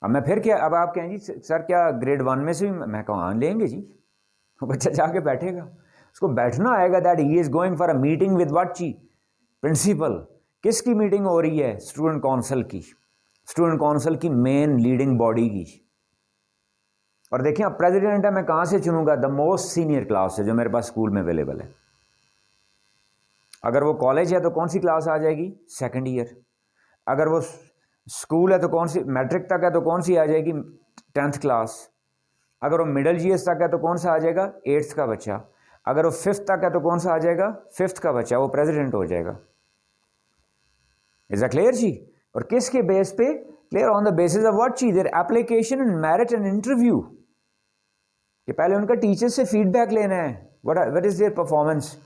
अब मैं फिर क्या, अब आप कहें जी सर क्या ग्रेड 1 में से भी? मैं कहाँ लेंगे जी, बच्चा जाके बैठेगा, उसको बैठना आएगा। That he is going for a meeting with what जी? प्रिंसिपल। किसकी मीटिंग हो रही है? स्टूडेंट काउंसिल की। स्टूडेंट काउंसिल की मेन लीडिंग बॉडी की। और देखिए, अब प्रेसिडेंट है, मैं कहां से चुनूंगा? द मोस्ट सीनियर क्लास है जो मेरे पास स्कूल में अवेलेबल है। अगर वो कॉलेज है तो कौन सी क्लास आ जाएगी? 2nd year. अगर वो स्कूल है तो कौन सी? मैट्रिक तक है तो कौन सी आ जाएगी? 10th class. अगर वो मिडिल ईयर्स तक है तो कौन सा आ जाएगा? 8th का बच्चा। अगर वो 5th तक है तो कौन सा आ जाएगा? 5th का बच्चा, वो प्रेसिडेंट हो जाएगा। इज दैट क्लियर जी? और किसके बेस पे? Clear, on the basis of what जी? Their application and merit and interview. कि पहले उनका टीचर से फीडबैक लेना है, व्हाट इज देयर परफॉर्मेंस,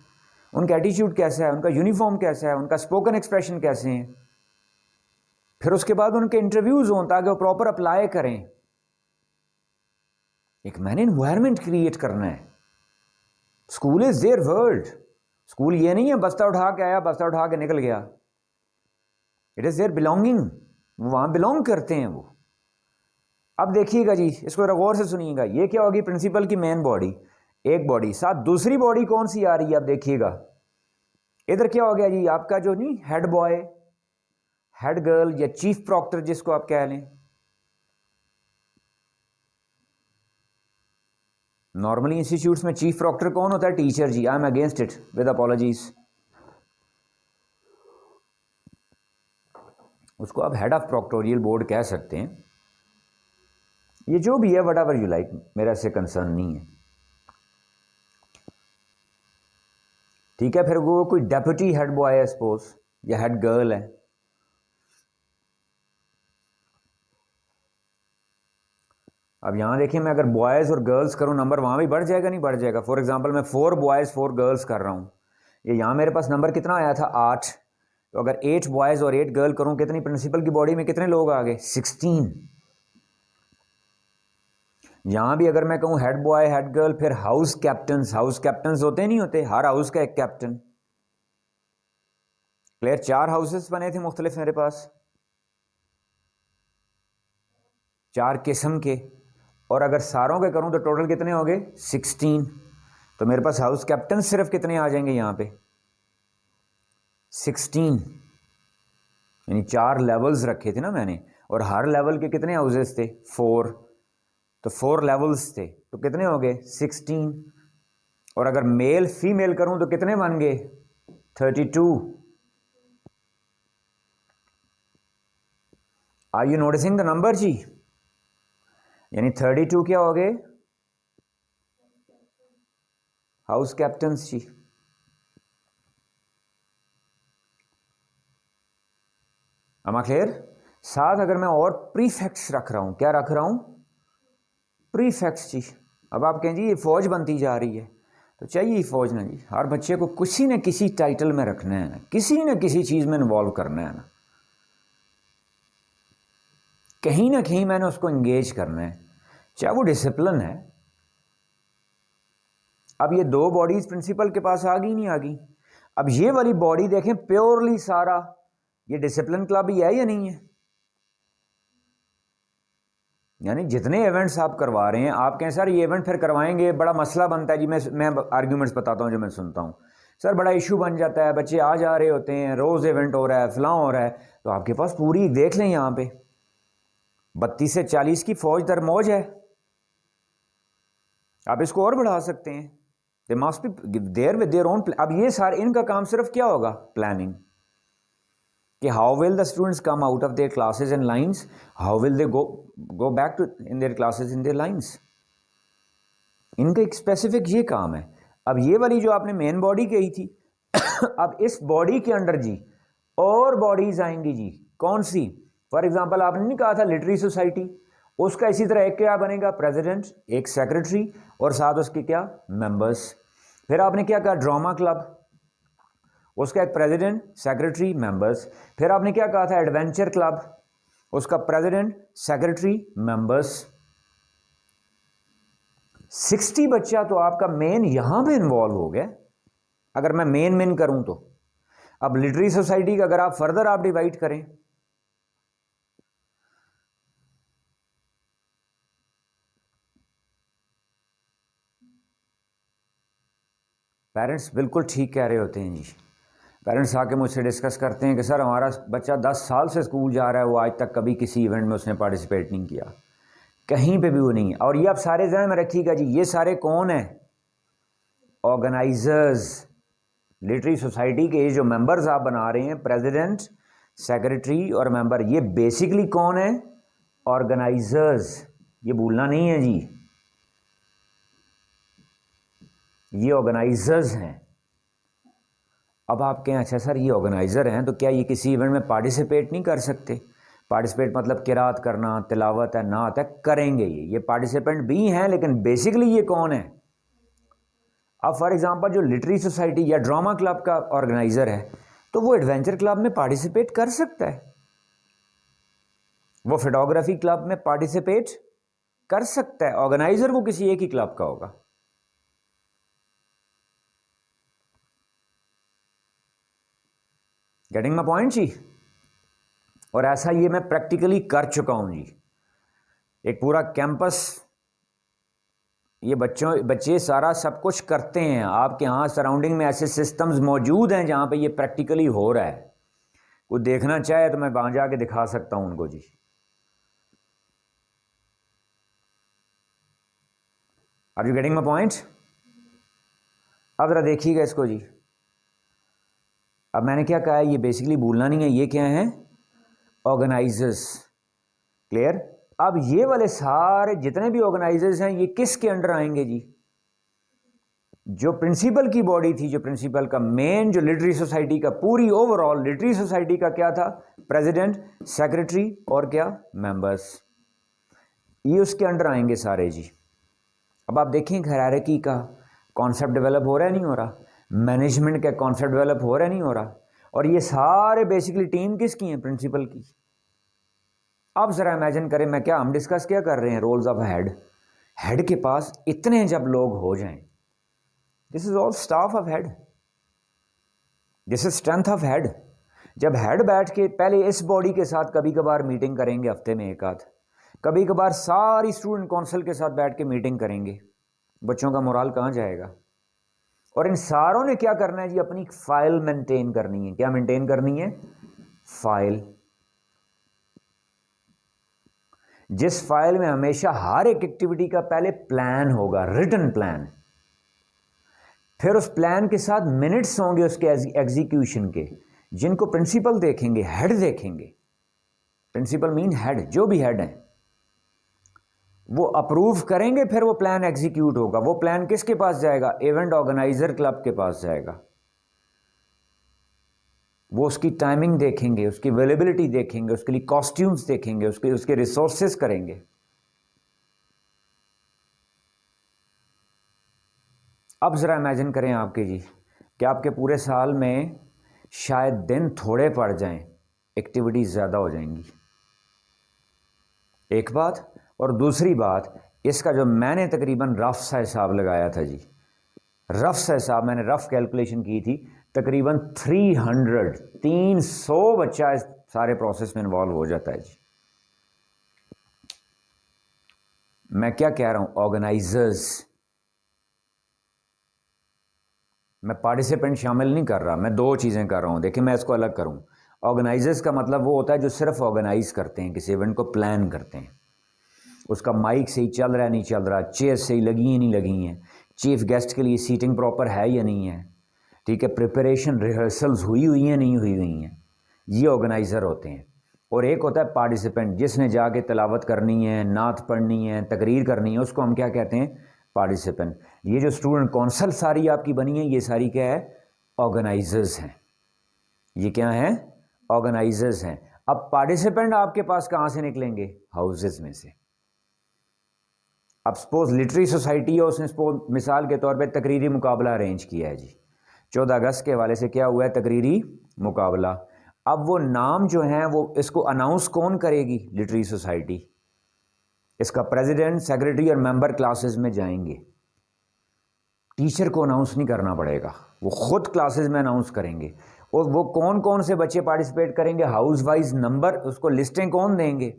उनका एटीट्यूड कैसा है, उनका यूनिफॉर्म कैसा है, उनका स्पोकन एक्सप्रेशन कैसे हैं। फिर उसके बाद उनके इंटरव्यूज हों ताकि वो प्रॉपर अप्लाई करें। एक मैंने एनवायरनमेंट क्रिएट करना है। School is there world. School ये नहीं है बस्ता उठा के आया, बस्ता उठा के निकल गया। इट इज देयर बिलोंगिंग, वो वहां बिलोंग करते हैं वो। अब देखिएगा जी, इसको गौर से सुनिएगा। ये क्या होगी? प्रिंसिपल की मेन बॉडी, एक बॉडी, साथ दूसरी बॉडी कौन सी आ रही है? अब देखिएगा इधर क्या हो गया जी? आपका जो नहीं हेड बॉय, हेड गर्ल या चीफ प्रॉक्टर जिसको आप कह लें। नॉर्मली इंस्टीट्यूट्स में चीफ प्रॉक्टर कौन होता है? टीचर जी। I am against it with apologies. उसको आप हेड ऑफ प्रॉक्टोरियल बोर्ड कह सकते हैं, ये जो भी है, वट एवर यू लाइक, मेरा इससे कंसर्न नहीं है। ठीक है, फिर वो कोई डेप्यूटी हेड बॉय है सपोज, या हेड गर्ल है। अब यहां देखिए, मैं अगर बॉयज और गर्ल्स करूं, नंबर वहां भी बढ़ जाएगा, नहीं बढ़ जाएगा? फॉर एग्जांपल मैं 4 बॉयज 4 गर्ल्स कर रहा हूं, ये यहां मेरे पास नंबर कितना आया था? 8। तो अगर 8 बॉयज और 8 गर्ल करूं, कितनी प्रिंसिपल की बॉडी में कितने लोग आ गए? 16। यहाँ भी अगर मैं कहूँ हेड बॉय हेड गर्ल, फिर हाउस कैप्टन्स होते नहीं होते, हर हाउस का एक कैप्टन। क्लियर? 4 हाउसेस बने थे मुख्तलिफ मेरे पास, 4 किस्म के, और अगर सारों के करूँ तो टोटल कितने हो गए? 16। तो मेरे पास हाउस कैप्टन सिर्फ कितने आ जाएंगे यहाँ पे? 16, यानी 4 लेवल्स रखे थे ना मैंने, और हर लेवल के कितने हाउसेस थे? 4। तो 4 लेवल्स थे, तो कितने हो गए? 16। और अगर मेल फीमेल करूं तो कितने बन गए? 32। Are you noticing the number जी? यानी 32 क्या हो गए? हाउस कैप्टन्स जी। am I clear? साथ अगर मैं और प्रीफेक्ट्स रख रहा हूं, क्या रख रहा हूं? प्रीफेक्ट्स जी। अब आप कहें जी ये फौज बनती जा रही है, तो चाहिए फौज ना जी, हर बच्चे को किसी न किसी टाइटल में रखना है ना, किसी न किसी चीज़ में इन्वॉल्व करना है ना, कहीं ना कहीं मैंने उसको एंगेज करना है, चाहे वो डिसिप्लिन है। अब ये 2 बॉडीज प्रिंसिपल के पास आ गई नहीं आ गई? अब ये वाली बॉडी देखें, प्योरली सारा ये डिसिप्लिन क्लब ही है या नहीं है? यानी जितने इवेंट्स आप करवा रहे हैं, आप कहें सर ये इवेंट फिर करवाएंगे, बड़ा मसला बनता है जी। मैं आर्ग्यूमेंट्स बताता हूँ जो मैं सुनता हूँ, सर बड़ा इशू बन जाता है, बच्चे आ जा रहे होते हैं, रोज़ इवेंट हो रहा है, फलां हो रहा है। तो आपके पास पूरी देख लें, यहाँ पे 32 से 40 की फौज दर मौज है, आप इसको और बढ़ा सकते हैं। They must be there with their own. अब ये सारे इनका काम सिर्फ क्या होगा? प्लानिंग, कि how will the students come out of their classes in lines, how will they go back to in their classes in their lines. इनका एक स्पेसिफिक ये काम है। अब ये वाली जो आपने मेन बॉडी कही थी अब इस बॉडी के अंडर जी और बॉडीज आएंगी जी। कौन सी? फॉर एग्जांपल आपने नहीं कहा था लिटरेरी सोसाइटी, उसका इसी तरह एक क्या बनेगा? प्रेसिडेंट, एक सेक्रेटरी, और साथ उसके क्या? मेंबर्स। फिर आपने क्या कहा? ड्रामा क्लब, उसका एक प्रेसिडेंट, सेक्रेटरी, मेंबर्स। फिर आपने क्या कहा था? एडवेंचर क्लब, उसका प्रेसिडेंट, सेक्रेटरी, मेंबर्स। 60 बच्चा तो आपका मेन यहां पे इन्वॉल्व हो गया, अगर मैं मेन करूं तो। अब लिटरेरी सोसाइटी का अगर आप फर्दर आप डिवाइड करें, पेरेंट्स बिल्कुल ठीक कह रहे होते हैं जी। पेरेंट्स आके मुझसे डिस्कस करते हैं कि सर हमारा बच्चा 10 साल से स्कूल जा रहा है, वो आज तक कभी किसी इवेंट में उसने पार्टिसिपेट नहीं किया, कहीं पे भी वो नहीं है। और ये आप सारे ज़हन में रखिएगा जी, ये सारे कौन है? ऑर्गेनाइजर्स। लिटरेरी सोसाइटी के ये जो मेंबर्स आप बना रहे हैं, प्रेसिडेंट, सेक्रेटरी और मेंबर, ये बेसिकली कौन है? ऑर्गेनाइजर्स। ये भूलना नहीं है जी, ये ऑर्गेनाइजर्स हैं। अब आप कहें अच्छा सर ये ऑर्गेनाइज़र हैं तो क्या ये किसी इवेंट में पार्टिसिपेट नहीं कर सकते? पार्टिसिपेट मतलब किरात करना, तिलावत है, नात है, करेंगे ये पार्टिसिपेंट भी हैं, लेकिन बेसिकली ये कौन है? अब फॉर एग्जांपल जो लिटरेरी सोसाइटी या ड्रामा क्लब का ऑर्गेनाइज़र है, तो वो एडवेंचर क्लब में पार्टिसिपेट कर सकता है, वो फोटोग्राफी क्लब में पार्टिसिपेट कर सकता है। ऑर्गेनाइज़र वो किसी एक ही क्लब का होगा। गेटिंग माय पॉइंट जी? और ऐसा ये मैं प्रैक्टिकली कर चुका हूं जी। एक पूरा कैंपस, ये बच्चे सारा सब कुछ करते हैं। आपके यहाँ सराउंडिंग में ऐसे सिस्टम्स मौजूद हैं जहाँ पे ये प्रैक्टिकली हो रहा है। कोई देखना चाहे तो मैं वहाँ जाके दिखा सकता हूँ उनको जी। Are you getting my point? अब जरा देखिएगा इसको जी। अब मैंने क्या कहा है, ये बेसिकली भूलना नहीं है, ये क्या है? ऑर्गेनाइजर्स। क्लियर? अब ये वाले सारे जितने भी ऑर्गेनाइजर्स हैं, ये किसके अंडर आएंगे जी? जो प्रिंसिपल की बॉडी थी, जो प्रिंसिपल का मेन, जो लिटरेरी सोसाइटी का पूरी ओवरऑल लिटरेरी सोसाइटी का क्या था? प्रेसिडेंट, सेक्रेटरी और क्या? मेंबर्स। ये उसके अंडर आएंगे सारे जी। अब आप देखें हायरार्की का कॉन्सेप्ट डेवलप हो रहा है नहीं हो रहा? मैनेजमेंट का कॉन्सेप्ट डेवलप हो रहा है नहीं हो रहा? और ये सारे बेसिकली टीम किसकी है? प्रिंसिपल की। अब जरा इमेजिन करें, हम डिस्कस क्या कर रहे हैं? Roles of head. हेड के पास इतने जब लोग हो जाएं, this is all staff of head, this is strength of head. जब हेड बैठ के पहले इस बॉडी के साथ कभी कभार मीटिंग करेंगे, हफ्ते में एक आध, कभी कभार सारी स्टूडेंट काउंसिल के साथ बैठ के मीटिंग करेंगे, बच्चों का मोराल कहाँ जाएगा। और इन सारों ने क्या करना है जी, अपनी फाइल मेंटेन करनी है। क्या मेंटेन करनी है? फाइल। जिस फाइल में हमेशा हर एक एक्टिविटी का पहले प्लान होगा, रिटन प्लान, फिर उस प्लान के साथ मिनट्स होंगे उसके एग्जीक्यूशन के, जिनको प्रिंसिपल देखेंगे, हेड देखेंगे। प्रिंसिपल मीन हेड, जो भी हेड है वो अप्रूव करेंगे, फिर वो प्लान एग्जीक्यूट होगा। वो प्लान किसके पास जाएगा? इवेंट ऑर्गेनाइजर क्लब के पास जाएगा। वो उसकी टाइमिंग देखेंगे, उसकी अवेलेबिलिटी देखेंगे, उसके लिए कॉस्ट्यूम्स देखेंगे, उसके रिसोर्सेस करेंगे। अब ज़रा इमेजिन करें आपके जी कि आपके पूरे साल में शायद दिन थोड़े पड़ जाएं, एक्टिविटीज़ ज़्यादा हो जाएंगी। एक बात। और दूसरी बात, इसका जो मैंने तकरीबन रफ सा हिसाब लगाया था जी, रफ सा हिसाब मैंने रफ कैलकुलेशन की थी, तकरीबन 300 बच्चा इस सारे प्रोसेस में इन्वॉल्व हो जाता है जी। मैं क्या कह रहा हूं? ऑर्गेनाइजर्स, मैं पार्टिसिपेंट शामिल नहीं कर रहा, मैं दो चीज़ें कर रहा हूं। देखिए मैं इसको अलग करूं। ऑर्गेनाइजर्स का मतलब वो होता है जो सिर्फ ऑर्गेनाइज करते हैं, किसी इवेंट को प्लान करते हैं, उसका माइक सही चल रहा है नहीं चल रहा, चेयर सही लगी है नहीं लगी हैं, चीफ गेस्ट के लिए सीटिंग प्रॉपर है या नहीं है, ठीक है, प्रिपरेशन रिहर्सल्स हुई हैं नहीं हुई हैं, ये ऑर्गेनाइज़र होते हैं। और एक होता है पार्टिसिपेंट, जिसने जाके तिलावत करनी है, नात पढ़नी है, तकरीर करनी है, उसको हम क्या कहते हैं? पार्टिसिपेंट। ये जो स्टूडेंट कौंसल सारी आपकी बनी है, ये सारी क्या है? ऑर्गेनाइजर्स हैं। ये क्या हैं? ऑर्गेनाइजर्स हैं। अब पार्टिसिपेंट आपके पास कहाँ से निकलेंगे? हाउसेज में से। अब सपोज लिटरेरी सोसाइटी है, उसने सपोज मिसाल के तौर पे तकरीरी मुकाबला अरेंज किया है जी, 14 अगस्त के हवाले से क्या हुआ है? तकरीरी मुकाबला। अब वो नाम जो हैं वो इसको अनाउंस कौन करेगी? Literary society. इसका प्रेसिडेंट, सेक्रेटरी और मेंबर क्लासेस में जाएंगे। टीचर को अनाउंस नहीं करना पड़ेगा, वो खुद क्लासेस में अनाउंस करेंगे। और वो कौन कौन से बच्चे पार्टिसिपेट करेंगे? हाउस वाइज नंबर, उसको लिस्टें कौन देंगे?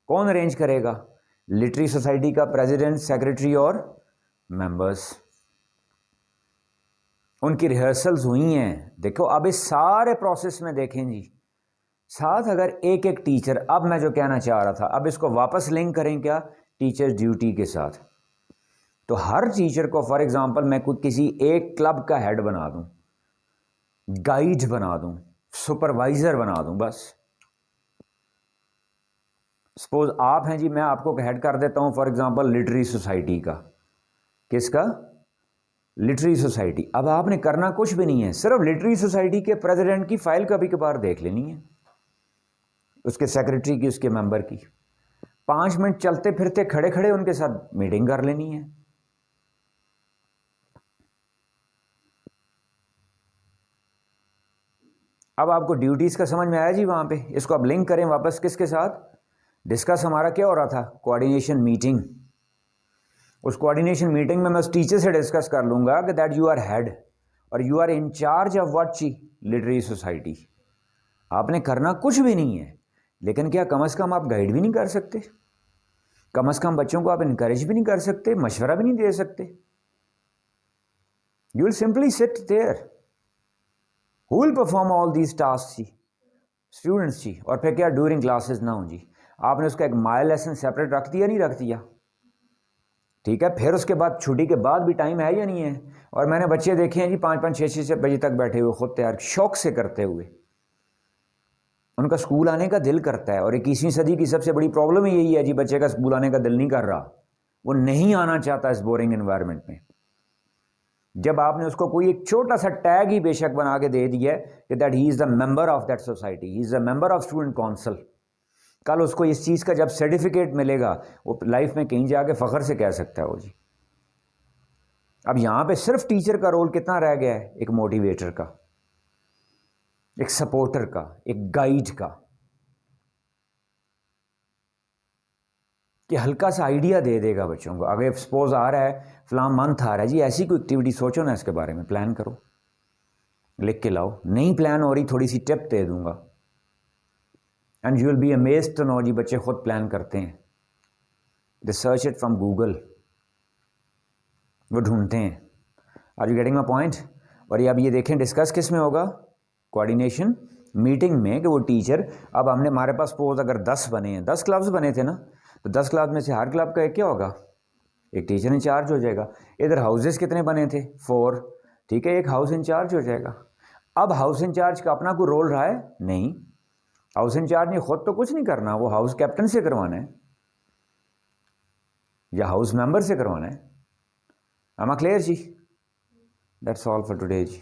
कौन अरेंज करेगा? लिटरेरी सोसाइटी का प्रेसिडेंट, सेक्रेटरी और मेंबर्स। उनकी रिहर्सल्स हुई हैं। देखो अब इस सारे प्रोसेस में देखें जी, साथ अगर एक एक टीचर, अब मैं जो कहना चाह रहा था, अब इसको वापस लिंक करें क्या? टीचर ड्यूटी के साथ। तो हर टीचर को फॉर एग्जांपल मैं कोई किसी एक क्लब का हेड बना दूं, गाइड बना दूं, सुपरवाइजर बना दूं, बस। सपोज आप हैं जी, मैं आपको हेड कर देता हूं फॉर एग्जांपल लिटरेरी सोसाइटी का। किसका? Literary society. अब आपने करना कुछ भी नहीं है, सिर्फ लिटरेरी सोसाइटी के प्रेसिडेंट की फाइल कभी कभार देख लेनी है, उसके सेक्रेटरी की, उसके मेंबर की। 5 मिनट चलते फिरते खड़े खड़े उनके साथ मीटिंग कर लेनी है। अब आपको ड्यूटीज का समझ में आया जी वहां पे? इसको अब लिंक करें वापस किसके साथ? डिस्कस हमारा क्या हो रहा था? Coordination meeting. उस कोऑर्डिनेशन मीटिंग में मैं उस टीचर से डिस्कस कर लूंगा कि दैट यू आर हेड और you are in charge of what ची? Literary society. आपने करना कुछ भी नहीं है, लेकिन क्या कम से कम आप गाइड भी नहीं कर सकते? कम से कम बच्चों को आप इनकरेज भी नहीं कर सकते, मशवरा भी नहीं दे सकते? You will simply sit there. Who will perform all these task जी? स्टूडेंट्स जी। और फिर क्या ड्यूरिंग क्लासेस ना हो जी? आपने उसका एक माइल लेसन सेपरेट रख दिया, नहीं रख दिया? ठीक है, फिर उसके बाद छुट्टी के बाद भी टाइम है या नहीं है? और मैंने बच्चे देखे हैं जी 5-5, 6-6 बजे तक बैठे हुए, खुद तैयार शौक से करते हुए। उनका स्कूल आने का दिल करता है। और 21वीं सदी की सबसे बड़ी प्रॉब्लम ही यही है जी, बच्चे का स्कूल आने का दिल नहीं कर रहा, वो नहीं आना चाहता इस बोरिंग एनवायरनमेंट में। जब आपने उसको कोई एक छोटा सा टैग ही बेशक बना के दे दिया है कि that he is the member of that society, he is the member of student council, कल उसको इस चीज़ का जब सर्टिफिकेट मिलेगा, वो लाइफ में कहीं जाके फ़ख्र से कह सकता है वो जी। अब यहाँ पे सिर्फ टीचर का रोल कितना रह गया है? एक मोटिवेटर का, एक सपोर्टर का, एक गाइड का। कि हल्का सा आइडिया दे देगा बच्चों को। अगर सपोज आ रहा है फलां मंथ आ रहा है जी, ऐसी कोई एक्टिविटी सोचो ना, इसके बारे में प्लान करो, लिख के लाओ। नहीं प्लान हो रही, थोड़ी सी टिप दे दूंगा, and you will be amazed to know जी बच्चे खुद प्लान करते हैं। They search it from Google, वो ढूंढते हैं। Are you getting my point? और ये अब ये देखें डिस्कस किस में होगा? कोऑर्डिनेशन मीटिंग में, कि वो टीचर, अब हमने, हमारे पास सपोज अगर 10 बने हैं, 10 क्लब्स बने थे ना, तो 10 क्लब में से हर क्लब का एक क्या होगा? एक टीचर इंचार्ज हो जाएगा। इधर हाउसेस कितने बने थे? 4, ठीक है, एक हाउस इंचार्ज हो जाएगा। अब हाउस इंचार्ज का अपना कोई रोल रहा है? नहीं, हाउस इंचार्ज ने खुद तो कुछ नहीं करना, वो हाउस कैप्टन से करवाना है या हाउस मेंबर से करवाना है। am I clear ji? That's all for today ji.